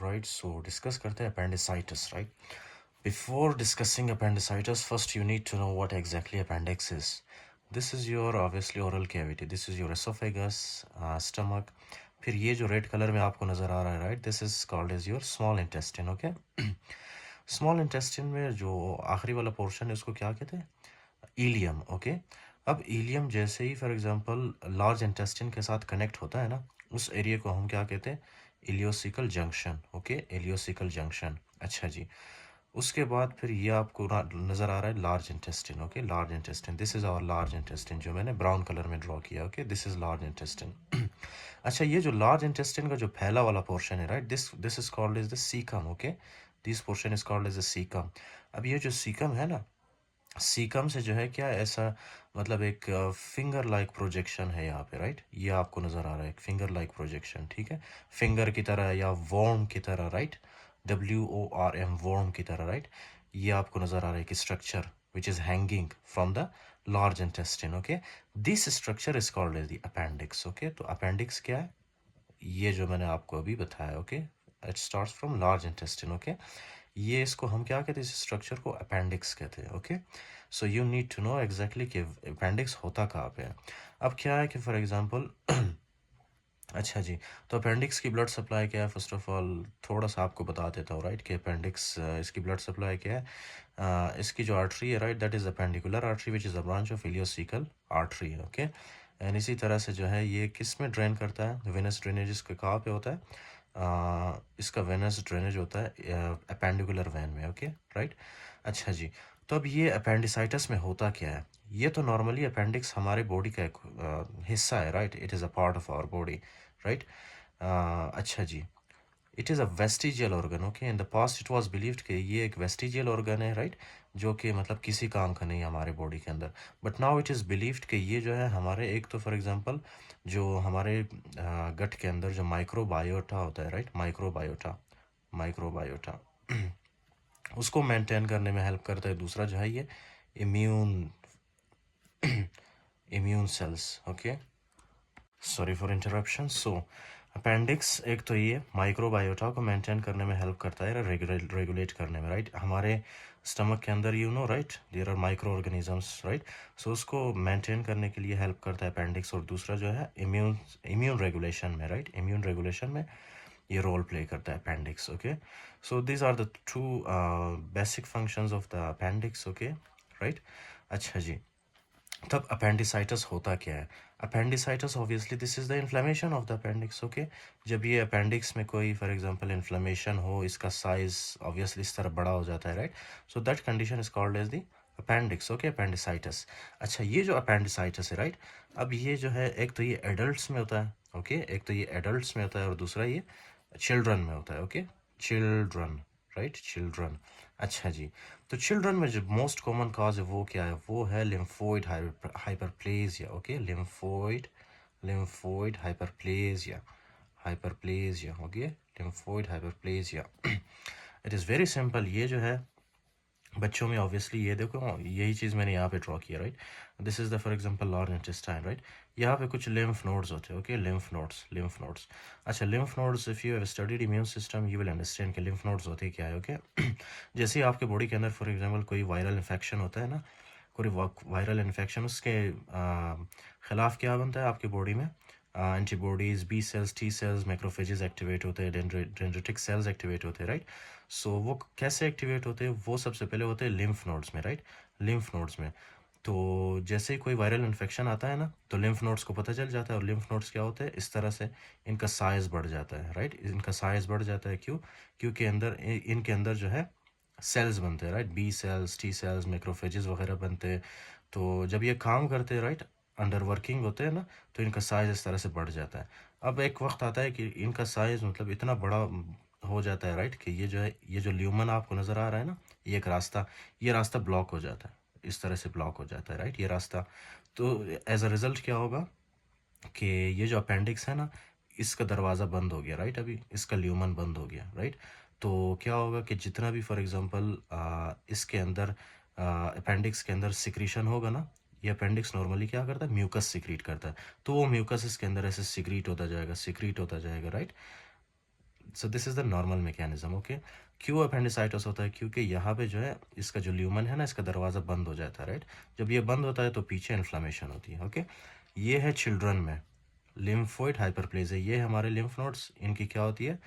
Right, सो discuss करते हैं appendicitis, right. Before discussing appendicitis, first you need to know what exactly appendix is. This is your obviously oral cavity, this is your oesophagus, stomach. फिर ये जो red colour में आपको नज़र आ रहा है, right, this is called as your small intestine, okay. Small intestine में जो आखिरी वाला पोर्शन है उसको क्या कहते हैं? Ilium, okay. अब इलियम जैसे ही फॉर एग्जांपल लार्ज इंटेस्टिन के साथ कनेक्ट होता है ना, उस एरिया को हम क्या कहते हैं? Ileocaecal junction, okay, ileocaecal junction. अच्छा जी। उसके बाद फिर ये आपको नज़र आ रहा है large intestine, okay, large intestine, this is our large intestine जो मैंने ब्राउन कलर में ड्रॉ किया, okay, this is large intestine. अच्छा, ये जो लार्ज इंटेस्टिन का जो फैला वाला पोर्शन है, right, this this is called as the caecum, okay. This portion is called as the caecum. अब ये जो सीकम है ना, सीकम से जो है क्या ऐसा, मतलब एक फिंगर लाइक प्रोजेक्शन है यहाँ पे, राइट, ये आपको नज़र आ रहा है एक फिंगर लाइक प्रोजेक्शन, ठीक है, फिंगर की तरह या वॉर्म की तरह, राइट, WORM, वॉर्म की तरह, राइट। ये आपको नज़र आ रहा है कि structure which is hanging from the large intestine, okay. This structure is called as the appendix, okay. तो अपेंडिक्स क्या है? ये जो मैंने आपको अभी बताया, okay, it starts from large intestine, okay. ये इसको हम क्या कहते हैं? इस स्ट्रक्चर को अपेंडिक्स कहते हैं, okay. So you need to know exactly कि अपेंडिक्स होता कहाँ पे है। अब क्या है कि फॉर एग्जांपल अच्छा जी, तो अपेंडिक्स की ब्लड सप्लाई क्या है? फर्स्ट ऑफ ऑल थोड़ा सा आपको बता देता हूँ, राइट, कि अपेंडिक्स इसकी ब्लड सप्लाई क्या है। इसकी जो आर्टरी है, right, that is appendicular artery which is a branch of ileocaecal artery, okay. And इसी तरह से जो है ये किस में ड्रेन करता है? वेनस ड्रेनेज इसका कहाँ पे होता है? इसका वेनस ड्रेनेज होता है अपेंडिकुलर वैन में, ओके, राइट। अच्छा जी, तो अब ये अपेंडिसाइटिस में होता क्या है? ये तो नॉर्मली अपेंडिक्स हमारे बॉडी का एक हिस्सा है, right, it is a part of our body, right. अच्छा जी, it is a vestigial organ, okay. In the past it was believed कि ये एक वेस्टिजियल ऑर्गन है, राइट, जो कि मतलब किसी काम का नहीं है हमारे बॉडी के अंदर। But now it is believed कि ये जो है हमारे, एक तो फॉर एग्जांपल जो हमारे गट के अंदर जो माइक्रोबायोटा होता है, राइट, माइक्रोबायोटा, माइक्रोबायोटा उसको मेंटेन करने में हेल्प करता है। दूसरा जो है ये immune immune cells, okay, sorry for interruption. So appendix एक तो ये माइक्रोबायोटा को मेंटेन करने में हेल्प करता है, रेगुलेट करने में, राइट। हमारे स्टमक के अंदर right, there are microorganisms, right. So उसको मेंटेन करने के लिए हेल्प करता है अपेंडिक्स। और दूसरा जो है इम्यून रेगुलेशन में, राइट, इम्यून रेगुलेशन में ये रोल प्ले करता है appendix, okay. So these are the two basic functions of the appendix, okay, right. अच्छा जी, तब अपेंडिसाइटिस होता क्या है? Appendicitis obviously this is the inflammation of the appendix, okay. जब ये अपेंडिक्स में कोई फॉर एग्जांपल इन्फ्लेमेशन हो, इसका साइज ऑब्वियसली इस तरह बड़ा हो जाता है, right. So that condition is called as the appendix, okay, appendicitis. अच्छा, ये जो अपेंडिसाइटिस है, राइट, अब ये जो है एक तो ये एडल्ट्स में होता है, ओके, एक तो ये एडल्ट्स में होता है और दूसरा ये चिल्ड्रन में होता है, ओके, चिल्ड्रन, राइट, चिल्ड्रन। अच्छा जी, तो चिल्ड्रन में जो मोस्ट कॉमन कॉज है वो क्या है? वो है lymphoid hyperplasia, okay, lymphoid hyperplasia, hyperplasia, okay, lymphoid hyperplasia. It is very simple. ये जो है बच्चों में ऑब्वियसली, ये देखो यही चीज़ मैंने यहाँ पे ड्रॉ किया, right. This is the for example large intestine, right. यहाँ पे कुछ लिम्फ नोड्स होते हैं, ओके, लिम्फ नोड्स। अच्छा, lymph nodes, if you have studied immune system you will understand कि लिम्फ नोड्स होते क्या है, ओके। जैसे ही आपके बॉडी के अंदर फॉर एग्जांपल कोई वायरल इन्फेक्शन होता है ना, कोई वायरल इन्फेक्शन, उसके ख़िलाफ़ क्या बनता है आपकी बॉडी में? Antibodies, B cells, T cells, macrophages activate होते हैं, डेंड्रिटिक सेल्स एक्टिवेट होते हैं, राइट। सो वो कैसे एक्टिवेट होते हैं? वो सबसे पहले होते हैं लिम्फ नोड्स में, राइट, लिम्फ नोड्स में। तो जैसे ही कोई वायरल इन्फेक्शन आता है ना, तो लिम्फ नोड्स को पता चल जाता है, और लिम्फ नोड्स क्या होते हैं? इस तरह से इनका साइज़ बढ़ जाता है, राइट, इनका साइज़ बढ़ जाता है। क्यों? क्योंकि इनके अंदर जो है सेल्स बनते हैं, right, B cells, T cells, macrophages वगैरह बनते हैं। तो जब ये काम करते हैं, राइट, अंडर वर्किंग होते हैं ना, तो इनका साइज़ इस तरह से बढ़ जाता है। अब एक वक्त आता है कि इनका साइज़ मतलब इतना बड़ा हो जाता है, राइट, कि ये जो है, ये जो ल्यूमन आपको नज़र आ रहा है ना, ये एक रास्ता, ये रास्ता ब्लॉक हो जाता है, इस तरह से ब्लॉक हो जाता है, राइट, ये रास्ता। तो एज अ रिज़ल्ट क्या होगा कि ये जो अपेंडिक्स है ना, इसका दरवाज़ा बंद हो गया, राइट, अभी इसका ल्यूमन बंद हो गया, राइट। तो क्या होगा कि जितना भी फॉर एग्जांपल इसके अंदर अपेंडिक्स के अंदर सिक्रीशन होगा ना, ये अपेंडिक्स नॉर्मली क्या करता है? म्यूकस सिक्रीट करता है। तो वो म्यूकस इसके अंदर ऐसे सिक्रीट होता जाएगा, right. So this is the normal mechanism, okay. क्यों अपेंडिसाइटिस होता है? क्योंकि यहाँ पे जो है इसका जो ल्यूमन है ना, इसका दरवाज़ा बंद हो जाता है, राइट। जब ये बंद होता है तो पीछे इन्फ्लामेशन होती है, ओके। ये है चिल्ड्रन में लिम्फोइड हाइपरप्लेजिया। ये हमारे लिम्फ नोड्स, इनकी क्या होती है,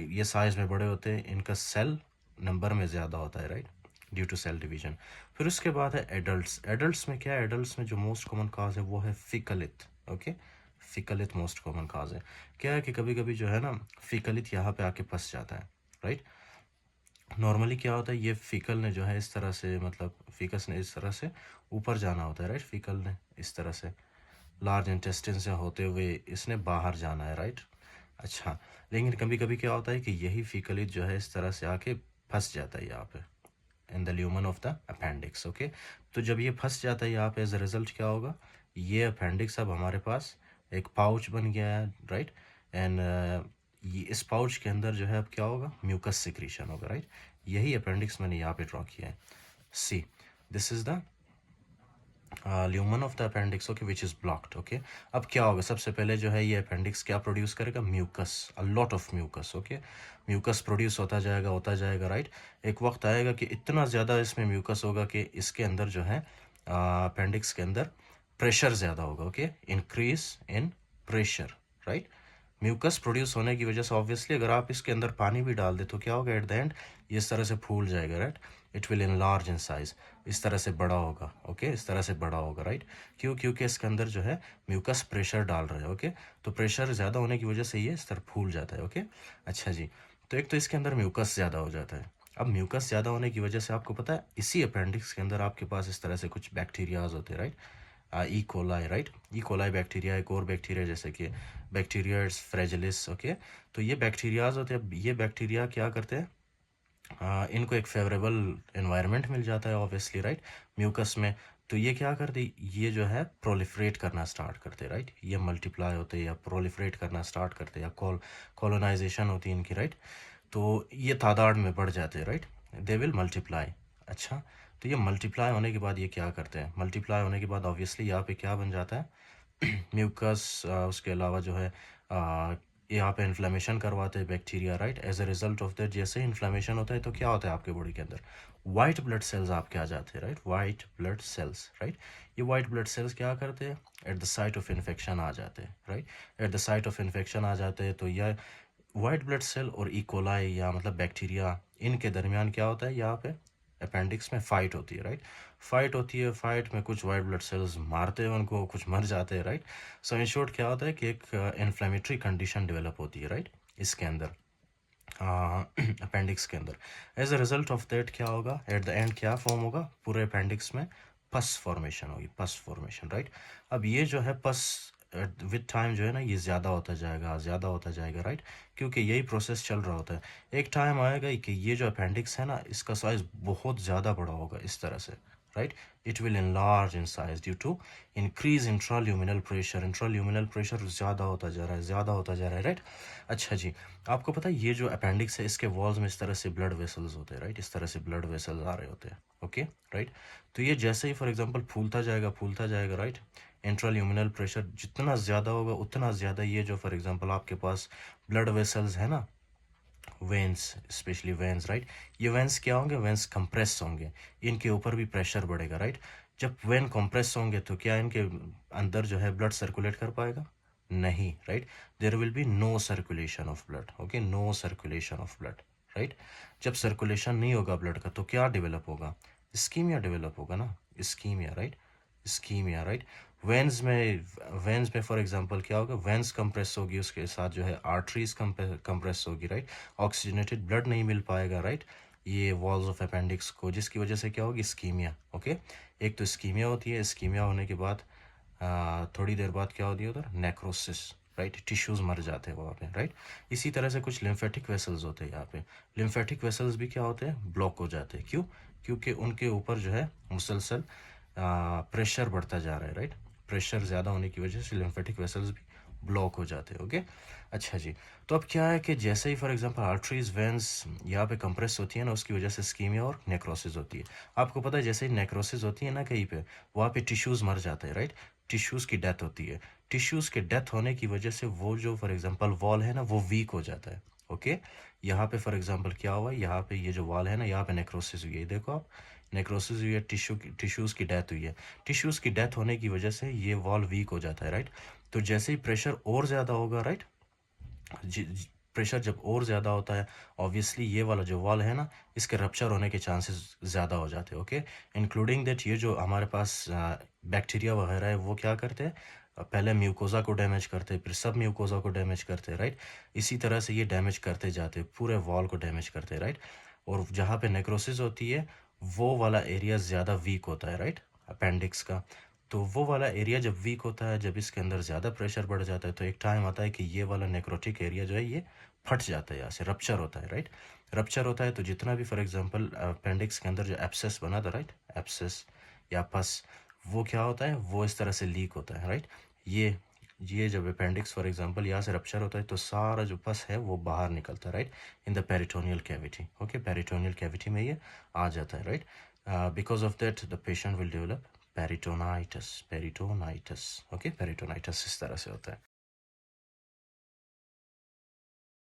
ये साइज में बड़े होते हैं, इनका सेल नंबर में ज़्यादा होता है, right, due to cell division. फिर उसके बाद है एडल्ट्स। एडल्ट्स में क्या है? एडल्ट्स में जो मोस्ट कॉमन काज है वो है फिकलित, ओके। फिकलित मोस्ट कॉमन काज है। क्या है कि कभी कभी जो है ना फिकलित यहाँ पे आके फंस जाता है, राइट। नॉर्मली क्या होता है, ये फीकल ने जो है इस तरह से, मतलब फीकस ने इस तरह से ऊपर जाना होता है, राइट। फीकल ने इस तरह से लार्ज इंटेस्टिन से होते हुए इसने बाहर जाना है, राइट। अच्छा, लेकिन कभी कभी क्या होता है कि यही फीकलित जो है इस तरह से आके फंस जाता है यहाँ पे in the lumen of the appendix, okay. तो जब ये फंस जाता है यहाँ पे, एज अ रिजल्ट क्या होगा, ये अपेंडिक्स अब हमारे पास एक पाउच बन गया है, राइट। एंड ये इस पाउच के अंदर जो है अब क्या होगा, म्यूकस सिक्रीशन होगा, राइट। यही अपेंडिक्स मैंने यहाँ पे ड्रॉ किया है। See, this is the lumen of the appendix, okay, which is blocked, okay. अब क्या होगा, सबसे पहले जो है ये अपेंडिक्स क्या प्रोड्यूस करेगा, mucus, a lot of mucus, okay. Mucus produce होता जाएगा, राइट। एक वक्त आएगा कि इतना ज़्यादा इसमें म्यूकस होगा कि इसके अंदर जो है अपेंडिक्स के अंदर प्रेशर ज़्यादा होगा, okay, increase in pressure, right. Mucus produce होने की वजह से ऑब्वियसली अगर आप इसके अंदर पानी भी डाल दे तो क्या होगा, एट द एंड ये इस तरह से फूल जाएगा, right. It will enlarge in size, इस तरह से बड़ा होगा, ओके, इस तरह से बड़ा होगा, राइट। क्यों? क्योंकि इसके अंदर जो है म्यूकस प्रेशर डाल रहा है, ओके। तो प्रेशर ज़्यादा होने की वजह से ये इस तरह फूल जाता है, ओके। अच्छा जी, तो एक तो इसके अंदर म्यूकस ज़्यादा हो जाता है। अब म्यूकस ज़्यादा होने की वजह से आपको पता है इसी अपेंडिक्स के अंदर आपके पास इस तरह से कुछ बैक्टीरियाज होते हैं, right. E coli, right. E coli bacteria, एक और बैक्टीरिया जैसे कि बैक्टीरियाड्स फ्रेजिलिस, ओके। तो ये बैक्टीरियाज होते हैं। ये बैक्टीरिया क्या करते हैं, इनको एक फेवरेबल एनवायरनमेंट मिल जाता है ऑब्वियसली, राइट, म्यूकस में। तो ये क्या करते, ये जो है प्रोलिफरेट करना स्टार्ट करते, राइट। ये मल्टीप्लाई होते या प्रोलिफरेट करना स्टार्ट करते या कॉलोनाइजेशन होती है इनकी, राइट। तो ये तादाद में बढ़ जाते हैं, राइट, दे विल मल्टीप्लाई। अच्छा, तो ये मल्टीप्लाई होने के बाद ये क्या करते हैं, मल्टीप्लाई होने के बाद ऑब्वियसली यहाँ पे क्या बन जाता है म्यूकस। उसके अलावा जो है यहाँ पे इन्फ्लेमेशन करवाते हैं bacteria, right. As a result of that जैसे ही इन्फ्लेमेशन होता है तो क्या होता है आपके बॉडी के अंदर, वाइट ब्लड सेल्स आपके आ जाते हैं, right, white blood cells, right. ये वाइट ब्लड सेल्स क्या करते हैं, at the site of infection आ जाते हैं, right. At the site of infection आ जाते हैं तो यह वाइट ब्लड सेल और इकोलाई या मतलब बैक्टीरिया, इनके दरमियान क्या होता है, यहाँ पे अपेंडिक्स में फाइट होती है, राइट। फाइट होती है, फाइट में कुछ वाइट ब्लड सेल्स मारते हैं उनको, कुछ मर जाते हैं, राइट। सो इन शॉर्ट क्या होता है कि एक इन्फ्लेमेटरी कंडीशन डेवलप होती है, राइट, इसके अंदर अपेंडिक्स के अंदर। As a result of that क्या होगा, एट द एंड क्या फॉर्म होगा पूरे अपेंडिक्स में, पस फॉर्मेशन होगी, पस फॉर्मेशन, राइट। अब ये जो है पस विद टाइम जो है ना ये ज़्यादा होता जाएगा, ज़्यादा होता जाएगा, राइट। क्योंकि यही प्रोसेस चल रहा होता है। एक टाइम आएगा कि ये जो अपेंडिक्स है ना इसका साइज़ बहुत ज़्यादा बड़ा होगा इस तरह से, right. It will enlarge in size due to increase intraluminal pressure। Intraluminal pressure ज़्यादा होता जा रहा है, ज़्यादा होता जा रहा है, राइट। अच्छा जी, आपको पता है ये जो अपेंडिक्स है इसके वॉल्स में इस तरह से ब्लड वेसल्स होते हैं, राइट, इस तरह से ब्लड वेसल्स आ रहे होते हैं, ओके, राइट। तो ये जैसे ही फॉर एग्जांपल फूलता जाएगा, राइट। इंट्राल्यूमिनल प्रेशर जितना ज़्यादा होगा उतना ज़्यादा ये जो फॉर एग्जांपल आपके पास ब्लड वेसल्स है ना, वेंस, स्पेशली वेंस, राइट। ये वेंस क्या होंगे, वेंस कंप्रेस होंगे, इनके ऊपर भी प्रेशर बढ़ेगा, राइट। जब वेन कंप्रेस होंगे तो क्या इनके अंदर जो है ब्लड सर्कुलेट कर पाएगा, नहीं, right. There will be no circulation of blood, okay, no circulation of blood, right. जब सर्कुलेशन नहीं होगा ब्लड का तो क्या डेवलप होगा, इस्कीमिया डेवलप होगा ना, ischaemia, right, ischaemia, right. Veins में फॉर एग्जांपल क्या होगा, वेंस कंप्रेस होगी, उसके साथ जो है आर्टरीज कंप्रेस होगी, राइट। ऑक्सीजनेटेड ब्लड नहीं मिल पाएगा, राइट, ये वॉल्स ऑफ अपेंडिक्स को, जिसकी वजह से क्या होगी, स्कीमिया, ओके। एक तो स्कीमिया होती है, स्कीमिया होने के बाद थोड़ी देर बाद क्या होती है उधर, नेक्रोसिस, राइट, टिश्यूज मर जाते हैं वहाँ पे, राइट। इसी तरह से कुछ लिम्फेटिक वेसल्स होते हैं यहाँ पे, लिम्फेटिक वेसल्स भी क्या होते हैं, ब्लॉक हो जाते हैं। क्यों? क्योंकि उनके ऊपर जो है मुसलसल प्रेशर बढ़ता जा रहा है, राइट। प्रेशर ज़्यादा होने की वजह से लिम्फेटिक वेसल्स भी ब्लॉक हो जाते हैं, ओके। अच्छा जी, तो अब क्या है कि जैसे ही फॉर एग्जांपल आर्टरीज वेंस यहाँ पे कंप्रेस होती है ना, उसकी वजह से स्कीमिया और नेक्रोसिस होती है। आपको पता है जैसे ही नेक्रोसिस होती है ना कहीं पे, वहाँ पे टिश्यूज़ मर जाते हैं, राइट, टिश्यूज़ की डेथ होती है। टिश्यूज़ के डेथ होने की वजह से वो जो फॉर एग्जांपल वॉल है ना वो वीक हो जाता है, ओके। यहाँ पे फॉर एग्जांपल क्या हुआ, यहाँ पे ये जो वॉल है ना, यहाँ पे नेक्रोसिस हुई है, देखो आप, नेक्रोसिस हुई है, टिश्यूज़ की डेथ हुई है। टिश्यूज़ की डेथ होने की वजह से ये वॉल वीक हो जाता है, राइट। तो जैसे ही प्रेशर और ज़्यादा होगा, राइट, प्रेशर जब और ज़्यादा होता है, ऑब्वियसली ये वाला जो वॉल है ना, इसके रप्चर होने के चांसेस ज़्यादा हो जाते हैं, ओके। इंक्लूडिंग दैट ये जो हमारे पास बैक्टीरिया वगैरह है वो क्या करते हैं, पहले म्यूकोज़ा को डैमेज करते हैं, फिर सब म्यूकोज़ा को डैमेज करते हैं, राइट। इसी तरह से ये डैमेज करते जाते हैं, पूरे वॉल को डैमेज करते हैं, राइट। और जहाँ पे नेक्रोसिस होती है वो वाला एरिया ज़्यादा वीक होता है, राइट, अपेंडिक्स का। तो वो वाला एरिया जब वीक होता है, जब इसके अंदर ज़्यादा प्रेशर बढ़ जाता है, तो एक टाइम आता है कि ये वाला नेक्रोटिक एरिया जो है ये फट जाता है, यहाँ से रप्चर होता है, राइट। रप्चर होता है तो जितना भी फॉर एग्जांपल अपेंडिक्स के अंदर जो एब्सेस बना था, राइट, एब्सेस या पस, वो क्या होता है, वो इस तरह से लीक होता है, राइट। ये ये जब अपेंडिक्स फॉर एग्जांपल यहाँ से रप्चर होता है तो सारा जो पस है वो बाहर निकलता है, right, in the peritoneal cavity, okay. Peritoneal cavity में ये आ जाता है, right. Because of that the patient will develop peritonitis, peritonitis, okay, peritonitis इस तरह से होता है।